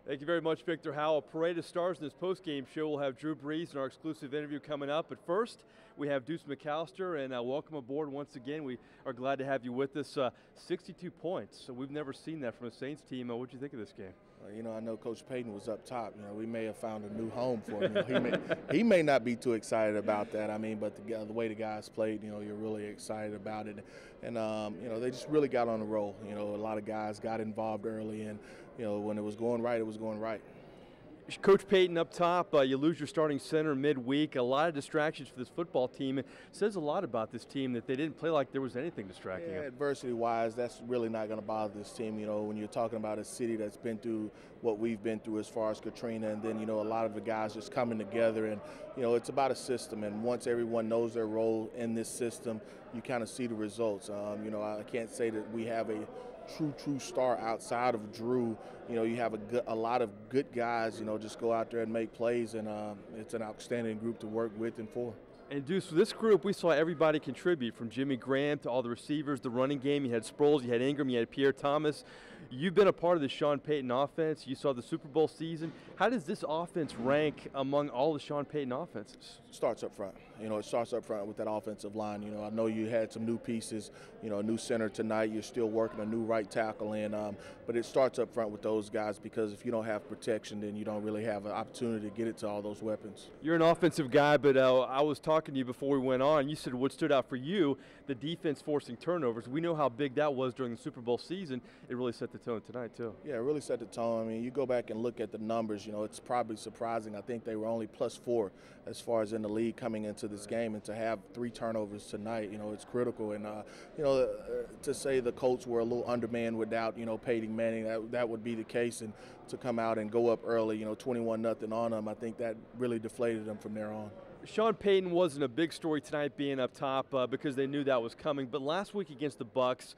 Thank you very much, Victor Howell. Parade of Stars in this post-game show. We'll have Drew Brees in our exclusive interview coming up. But first, we have Deuce McAlister, and welcome aboard once again. We are glad to have you with us. 62 points. So we've never seen that from a Saints team. What did you think of this game? I know Coach Payton was up top. We may have found a new home for him. He may not be too excited about that. But the way the guys played, you're really excited about it. And, they just really got on the roll. A lot of guys got involved early, and, when it was going right, it was going right. Coach Payton up top, you lose your starting center midweek. A lot of distractions for this football team. It says a lot about this team that they didn't play like there was anything distracting them. Adversity-wise, that's really not going to bother this team. When you're talking about a city that's been through what we've been through as far as Katrina, and then, a lot of the guys just coming together. And, it's about a system. And once everyone knows their role in this system, you kind of see the results. I can't say that we have a true star outside of Drew. You have a lot of good guys, just go out there and make plays, and it's an outstanding group to work with and for. And Deuce, for this group, we saw everybody contribute, from Jimmy Graham to all the receivers, the running game. You had Sproles, you had Ingram, you had Pierre Thomas. You've been a part of the Sean Payton offense. You saw the Super Bowl season. How does this offense rank among all the Sean Payton offenses? Starts up front. It starts up front with that offensive line. I know you had some new pieces, a new center tonight. You're still working a new right tackle in, but it starts up front with those guys, because if you don't have protection, then you don't really have an opportunity to get it to all those weapons. You're an offensive guy, but I was talking to you before we went on. You said what stood out for you, the defense forcing turnovers. We know how big that was during the Super Bowl season. It really set the tone tonight, too. Yeah, it really set the tone. You go back and look at the numbers, it's probably surprising. I think they were only +4 as far as in the league coming into this game, and to have 3 turnovers tonight, it's critical. And, to say the Colts were a little undermanned without, Peyton Manning, that would be the case. And to come out and go up early, 21-0 on them, I think that really deflated them from there on. Sean Payton wasn't a big story tonight being up top because they knew that was coming. But last week against the Bucs,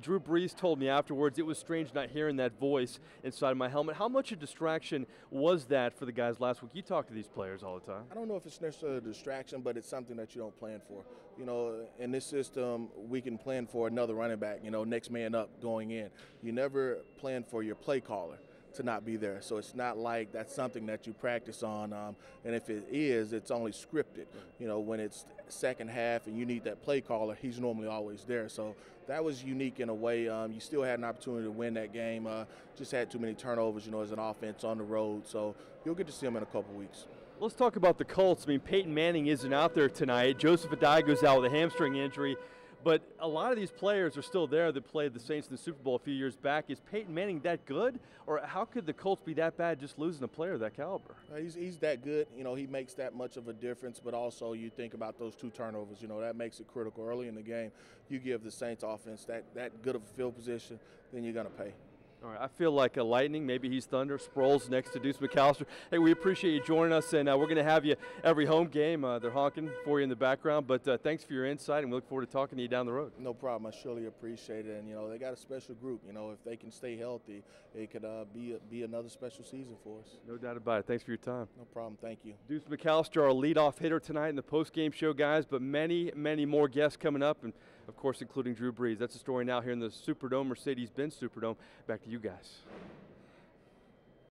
Drew Brees told me afterwards it was strange not hearing that voice inside of my helmet. How much a distraction was that for the guys last week? You talk to these players all the time. I don't know if it's necessarily a distraction, but it's something that you don't plan for. In this system, we can plan for another running back, next man up going in. You never plan for your play caller to not be there. So it's not like that's something that you practice on, and if it is, it's only scripted. When it's second half and you need that play caller, he's normally always there. So that was unique in a way. You still had an opportunity to win that game, just had too many turnovers, as an offense on the road. So you'll get to see him in a couple weeks. Let's talk about the Colts. Peyton Manning isn't out there tonight. Joseph Adai goes out with a hamstring injury. But a lot of these players are still there that played the Saints in the Super Bowl a few years back. Is Peyton Manning that good? Or how could the Colts be that bad just losing a player of that caliber? He's that good. He makes that much of a difference. But also you think about those 2 turnovers. That makes it critical. Early in the game, you give the Saints offense that good of a field position, then you're going to pay. All right, I feel like a Lightning. Maybe he's Thunder. Sproles next to Deuce McAlister. Hey, we appreciate you joining us, and we're going to have you every home game. They're honking for you in the background, but thanks for your insight, and we look forward to talking to you down the road. No problem. I surely appreciate it. And, they got a special group. If they can stay healthy, it could be another special season for us. No doubt about it. Thanks for your time. No problem. Thank you. Deuce McAlister, our leadoff hitter tonight in the post-game show, guys, but many, many more guests coming up, and, of course, including Drew Brees. That's the story now here in the Superdome, Mercedes-Benz Superdome. Back to you guys.